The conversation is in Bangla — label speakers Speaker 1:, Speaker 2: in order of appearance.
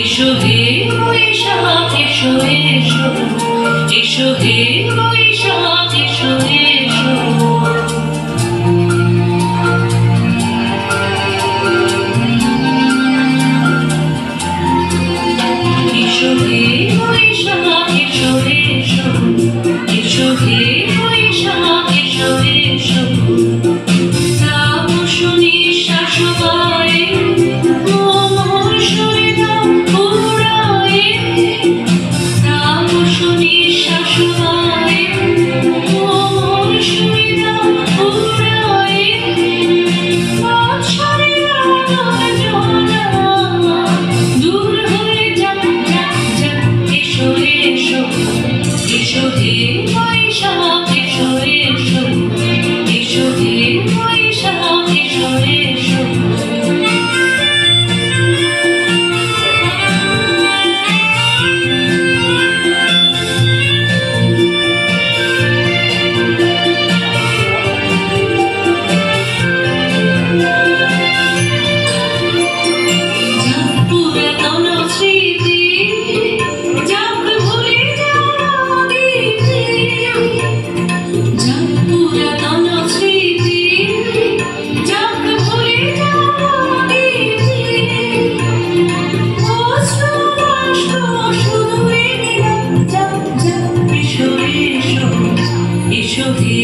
Speaker 1: এসো হে বৈশাখ এসো এসো, এসো হে বৈশাখ এসো এসো। এসো হে বৈশাখ এসো এসো, এসো হে বৈশাখ এসো এসো। তাপস নিঃশ্বাস বায়ে মোর শরীর পুরায়ে, তাপস নিঃশ্বাস বায়ে মোর শরীর পুরায়ে। বৎসরের আলোর জ্বালা দূর হয়ে যাক যাক যাক। এসো এসো, এসো হে বৈশাখ এসো এসো, এসো হে বৈশাখ এসো এসো। পুরাতন স্মৃতি যাক ভুলে যাওয়া দিতে, যাক পুরাতন স্মৃতি যাক ভুলে যাওয়া দিতে। অশ্রু বাষ্প শুধু এগিয়ে যাক যাক। এসো এসো, এসো হে